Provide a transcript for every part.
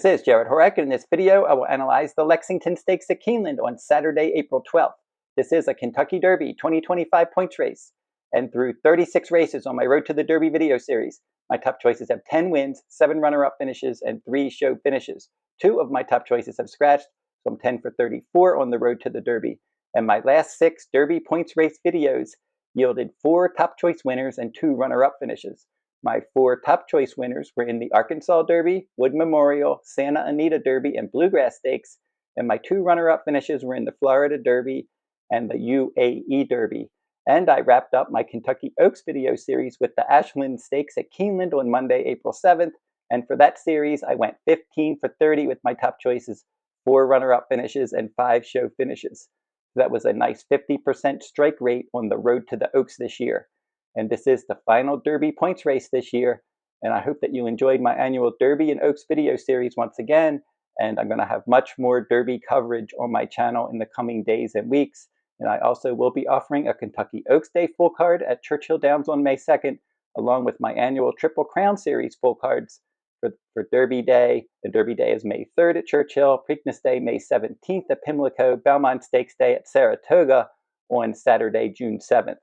This is Jarrod Horak, and in this video I will analyze the Lexington Stakes at Keeneland on Saturday, April 12th. This is a Kentucky Derby 2025 points race, and through 36 races on my Road to the Derby video series, my top choices have 10 wins, 7 runner-up finishes, and 3 show finishes. 2 of my top choices have scratched, so I'm 10 for 34 on the Road to the Derby, and my last 6 Derby points race videos yielded 4 top choice winners and 2 runner-up finishes. My 4 top choice winners were in the Arkansas Derby, Wood Memorial, Santa Anita Derby, and Bluegrass Stakes, and my 2 runner-up finishes were in the Florida Derby and the UAE Derby. And I wrapped up my Kentucky Oaks video series with the Ashland Stakes at Keeneland on Monday, April 7th, and for that series I went 15 for 30 with my top choices, 4 runner-up finishes, and 5 show finishes. That was a nice 50% strike rate on the Road to the Oaks this year. And this is the final Derby points race this year. And I hope that you enjoyed my annual Derby and Oaks video series once again. And I'm going to have much more Derby coverage on my channel in the coming days and weeks. And I also will be offering a Kentucky Oaks Day full card at Churchill Downs on May 2nd, along with my annual Triple Crown Series full cards for Derby Day. And Derby Day is May 3rd at Churchill, Preakness Day May 17th at Pimlico, Belmont Stakes Day at Saratoga on Saturday, June 7th.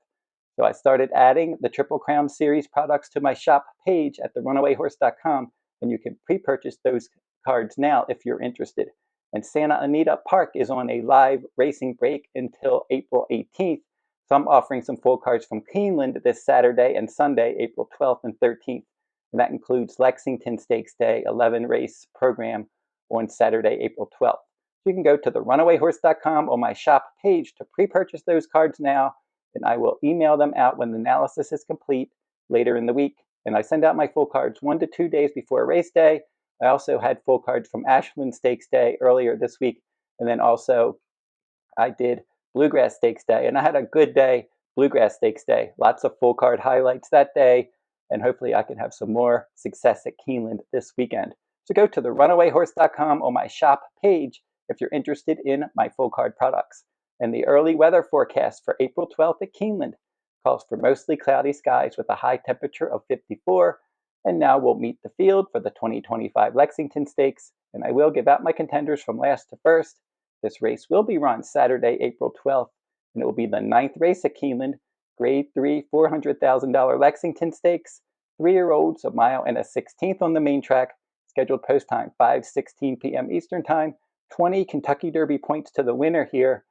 So I started adding the Triple Crown Series products to my shop page at therunawayhorse.com, and you can pre-purchase those cards now if you're interested. And Santa Anita Park is on a live racing break until April 18th, so I'm offering some full cards from Keeneland this Saturday and Sunday, April 12th and 13th, and that includes Lexington Stakes Day 11 race program on Saturday, April 12th. So you can go to therunawayhorse.com on my shop page to pre-purchase those cards now, and I will email them out when the analysis is complete later in the week. And I send out my full cards 1 to 2 days before race day. I also had full cards from Ashland Stakes Day earlier this week. And then also I did Bluegrass Stakes Day. And I had a good day, Bluegrass Stakes Day. Lots of full card highlights that day. And hopefully I can have some more success at Keeneland this weekend. So go to therunawayhorse.com on my shop page if you're interested in my full card products. And the early weather forecast for April 12th at Keeneland calls for mostly cloudy skies with a high temperature of 54. And now we'll meet the field for the 2025 Lexington Stakes. And I will give out my contenders from last to first. This race will be run Saturday, April 12th, and it will be the 9th race at Keeneland, Grade 3, $400,000 Lexington Stakes, 3-year-olds, a mile and a 16th on the main track, scheduled post time 5:16 p.m. Eastern Time, 20 Kentucky Derby points to the winner here.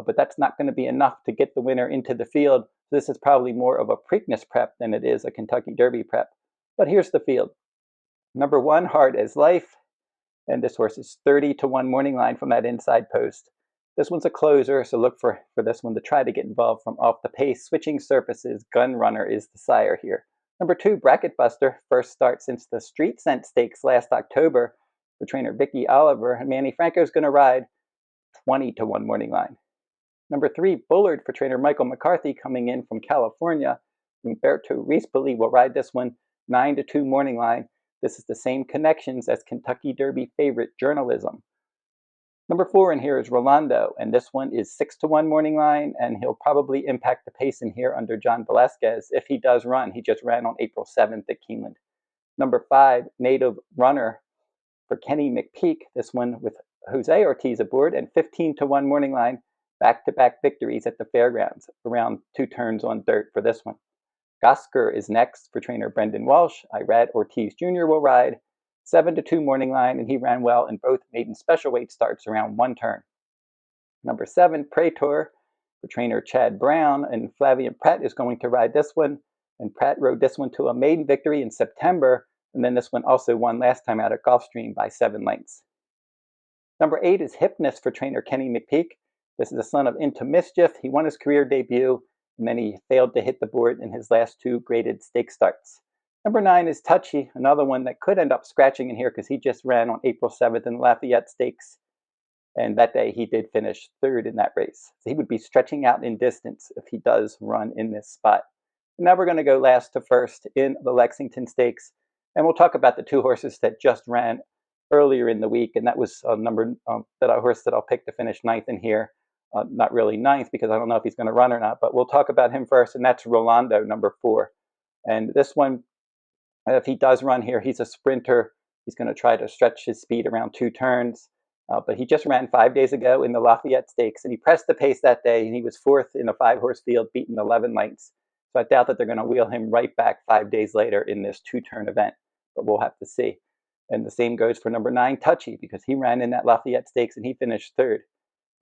But that's not going to be enough to get the winner into the field. This is probably more of a Preakness prep than it is a Kentucky Derby prep. But here's the field. Number 1, Hard as Life. And this horse is 30 to 1 morning line from that inside post. This one's a closer, so look for this one to try to get involved from off the pace. Switching surfaces, Gun Runner is the sire here. Number 2, Bracket Buster. First start since the Street Scent Stakes last October for trainer Vicky Oliver. And Manny Franco's going to ride 20 to 1 morning line. Number 3, Bullard for trainer Michael McCarthy coming in from California. Umberto Rispoli will ride this one 9 to 2 morning line. This is the same connections as Kentucky Derby favorite Journalism. Number 4 in here is Rolando, and this one is 6 to 1 morning line, and he'll probably impact the pace in here under John Velasquez if he does run. He just ran on April 7th at Keeneland. Number 5, Native Runner for Kenny McPeak. This one with Jose Ortiz aboard, and 15 to 1 morning line. Back-to-back victories at the fairgrounds, around 2 turns on dirt for this one. Gosger is next for trainer Brendan Walsh. Irad Ortiz Jr. will ride 7 to 2 morning line, and he ran well in both maiden special weight starts around 1 turn. Number 7, Praetor for trainer Chad Brown, and Flavian Pratt is going to ride this one. And Pratt rode this one to a maiden victory in September, and then this one also won last time out at Gulfstream by 7 lengths. Number 8 is Hypnus for trainer Kenny McPeak. This is the son of Into Mischief. He won his career debut, and then he failed to hit the board in his last 2 graded stake starts. Number 9 is Touchy, another one that could end up scratching in here because he just ran on April 7th in the Lafayette Stakes. And that day he did finish 3rd in that race. So he would be stretching out in distance if he does run in this spot. And now we're going to go last to first in the Lexington Stakes. And we'll talk about the 2 horses that just ran earlier in the week. And that was a horse that I'll pick to finish 9th in here. Not really 9th because I don't know if he's going to run or not, but we'll talk about him first, and that's Rolando, number 4. And this one, if he does run here, he's a sprinter. He's going to try to stretch his speed around 2 turns. But he just ran 5 days ago in the Lafayette Stakes, and he pressed the pace that day, and he was 4th in a 5-horse field, beaten 11 lengths. So I doubt that they're going to wheel him right back 5 days later in this 2-turn event, but we'll have to see. And the same goes for number 9, Touchy, because he ran in that Lafayette Stakes, and he finished 3rd.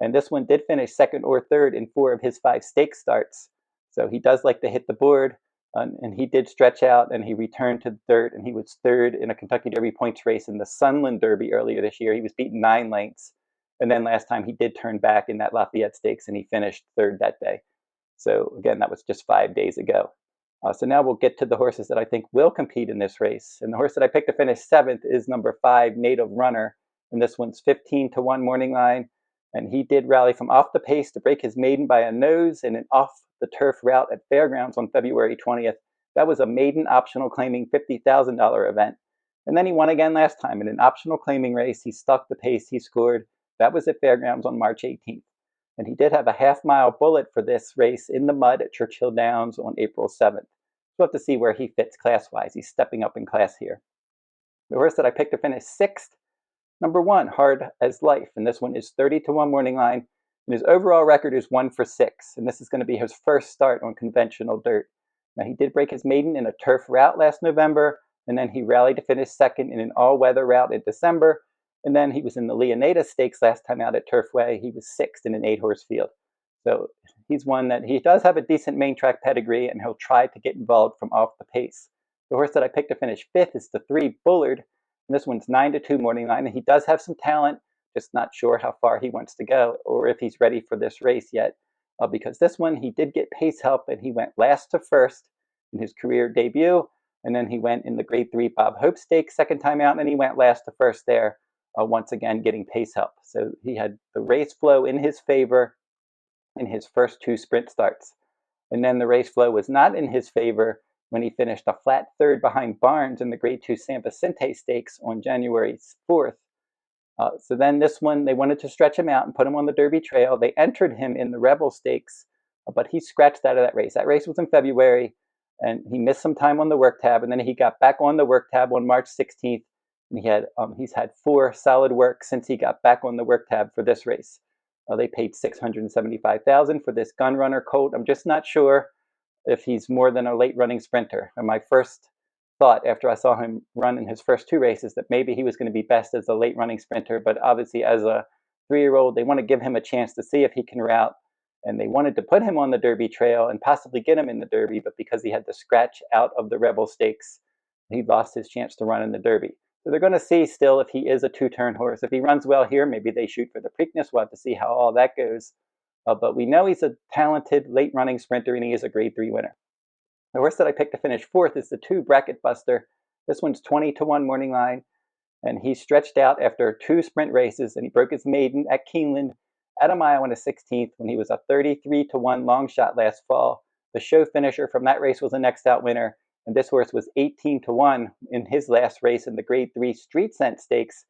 And this one did finish 2nd or 3rd in 4 of his 5 stakes starts. So he does like to hit the board, and he did stretch out, and he returned to 3rd, and he was 3rd in a Kentucky Derby points race in the Sunland Derby earlier this year. He was beaten 9 lengths. And then last time he did turn back in that Lafayette Stakes, and he finished 3rd that day. So again, that was just 5 days ago. So now we'll get to the horses that I think will compete in this race. And the horse that I picked to finish 7th is number 5, Native Runner. And this one's 15-1 morning line. And he did rally from off the pace to break his maiden by a nose in an off-the-turf route at Fairgrounds on February 20th. That was a maiden optional claiming $50,000 event. And then he won again last time in an optional claiming race. He stuck the pace, he scored. That was at Fairgrounds on March 18th. And he did have a half-mile bullet for this race in the mud at Churchill Downs on April 7th. We'll have to see where he fits class-wise. He's stepping up in class here. The horse that I picked to finish 6th, number 1, Hard as Life. And this one is 30-1 morning line. And his overall record is 1 for 6. And this is going to be his first start on conventional dirt. Now, he did break his maiden in a turf route last November. And then he rallied to finish 2nd in an all-weather route in December. And then he was in the Leonidas Stakes last time out at Turfway. He was 6th in an 8-horse field. So he's one that he does have a decent main track pedigree, and he'll try to get involved from off the pace. The horse that I picked to finish 5th is the 3, Bullard. And this one's 9-2 morning line, and he does have some talent, just not sure how far he wants to go or if he's ready for this race yet. Because this one, he did get pace help, and he went last to first in his career debut. And then he went in the Grade 3 Bob Hope Stakes 2nd time out, and he went last to first there. Once again getting pace help. So he had the race flow in his favor in his first 2 sprint starts. And then the race flow was not in his favor when he finished a flat 3rd behind Barnes in the Grade 2 San Vicente Stakes on January 4th. So then this one, they wanted to stretch him out and put him on the Derby Trail. They entered him in the Rebel Stakes, but he scratched out of that race. That race was in February, and he missed some time on the work tab, and then he got back on the work tab on March 16th. And he's had 4 solid works since he got back on the work tab for this race. They paid $675,000 for this gun runner colt. I'm just not sure if he's more than a late running sprinter. And my first thought after I saw him run in his first 2 races that maybe he was going to be best as a late running sprinter. But obviously as a 3-year-old, they want to give him a chance to see if he can route. And they wanted to put him on the Derby Trail and possibly get him in the Derby. But because he had to scratch out of the Rebel Stakes, he lost his chance to run in the Derby. So they're going to see still if he is a 2-turn horse. If he runs well here, maybe they shoot for the Preakness. We'll have to see how all that goes. But we know he's a talented late running sprinter, and he is a Grade 3 winner. The horse that I picked to finish 4th is the 2, Bracket Buster. This one's 20-1 morning line, and he stretched out after 2 sprint races, and he broke his maiden at Keeneland at a mile and a 16th when he was a 33-1 long shot last fall. The show finisher from that race was a next out winner. And this horse was 18-1 in his last race in the Grade 3 Street Scent Stakes,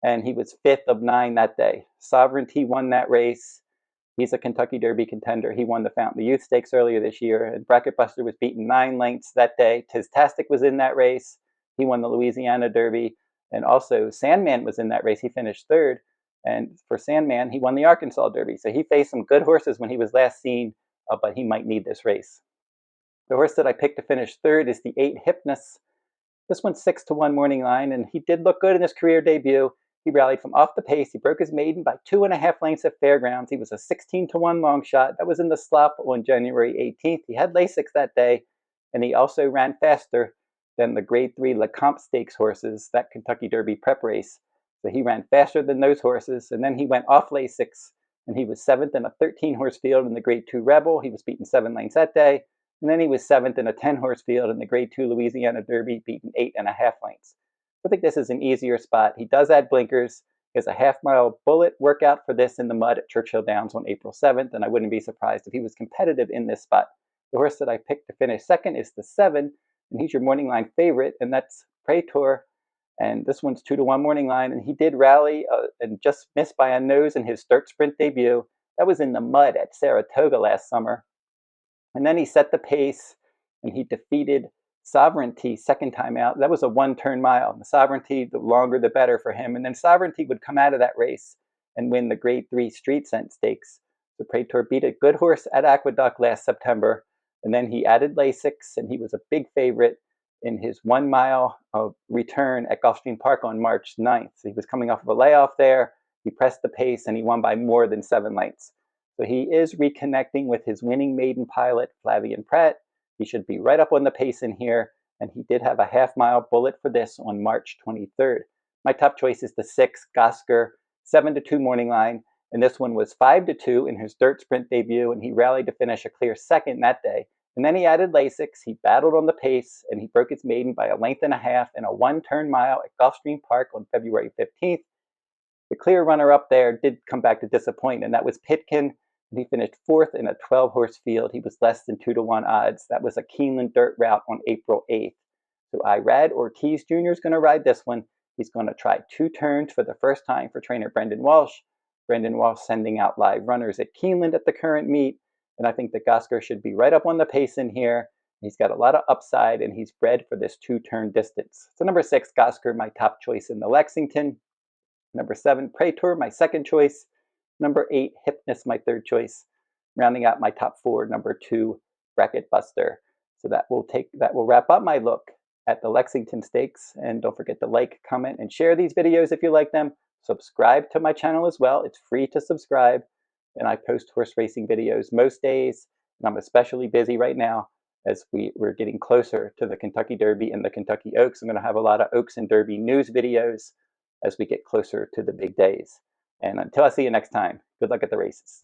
and he was 5th of 9 that day. Sovereignty won that race. He's a Kentucky Derby contender. He won the Fountain of Youth Stakes earlier this year, and Bracket Buster was beaten 9 lengths that day. Tistastic was in that race. He won the Louisiana Derby, and also Sandman was in that race. He finished 3rd, and for Sandman, he won the Arkansas Derby. So he faced some good horses when he was last seen, but he might need this race. The horse that I picked to finish 3rd is the 8, Hypnus. This one's 6-1 morning line, and he did look good in his career debut. He rallied from off the pace. He broke his maiden by 2.5 lengths at Fairgrounds. He was a 16-1 long shot. That was in the slop on January 18th. He had Lasix that day, and he also ran faster than the Grade 3 Lecomte Stakes horses, that Kentucky Derby prep race. So he ran faster than those horses, and then he went off Lasix, and he was 7th in a 13-horse field in the Grade 2 Rebel. He was beaten 7 lengths that day. And then he was 7th in a 10-horse field in the Grade 2 Louisiana Derby, beaten 8.5 lengths. I think this is an easier spot. He does add blinkers. He has a half-mile bullet workout for this in the mud at Churchill Downs on April 7th, and I wouldn't be surprised if he was competitive in this spot. The horse that I picked to finish 2nd is the 7, and he's your morning line favorite, and that's Praetor. And this one's 2-1 morning line, and he did rally and just missed by a nose in his dirt sprint debut. That was in the mud at Saratoga last summer. And then he set the pace, and he defeated Sovereignty, second time out, that was a 1-turn mile. The Sovereignty, the longer the better for him. And then Sovereignty would come out of that race and win the Grade 3 Street Scent Stakes. The Praetor beat a good horse at Aqueduct last September, and then he added Lasix, and he was a big favorite in his 1 mile return at Gulfstream Park on March 9th. So he was coming off of a layoff there. He pressed the pace, and he won by more than 7 lengths. So he is reconnecting with his winning maiden pilot, Flavien Prat. He should be right up on the pace in here, and he did have a half-mile bullet for this on March 23rd. My top choice is the 6, Gosger, 7-2 morning line, and this one was 5-2 in his dirt sprint debut, and he rallied to finish a clear second that day. And then he added Lasix, he battled on the pace, and he broke his maiden by 1.5 lengths in a 1-turn mile at Gulfstream Park on February 15th. The clear runner-up there did come back to disappoint, and that was Pitkin. He finished 4th in a 12-horse field. He was less than 2-1 odds. That was a Keeneland dirt route on April 8th. So Irad Ortiz Jr. is going to ride this one. He's going to try 2 turns for the first time for trainer Brendan Walsh. Brendan Walsh sending out live runners at Keeneland at the current meet. And I think that Gosger should be right up on the pace in here. He's got a lot of upside, and he's bred for this 2-turn distance. So number 6, Gosger, my top choice in the Lexington. Number 7, Praetor, my second choice. Number 8, Hypnus, my third choice. Rounding out my top 4, number 2, Bracket Buster. So that will wrap up my look at the Lexington Stakes. And don't forget to like, comment, and share these videos if you like them. Subscribe to my channel as well. It's free to subscribe. And I post horse racing videos most days. And I'm especially busy right now as we're getting closer to the Kentucky Derby and the Kentucky Oaks. I'm going to have a lot of Oaks and Derby news videos as we get closer to the big days. And until I see you next time, good luck at the races.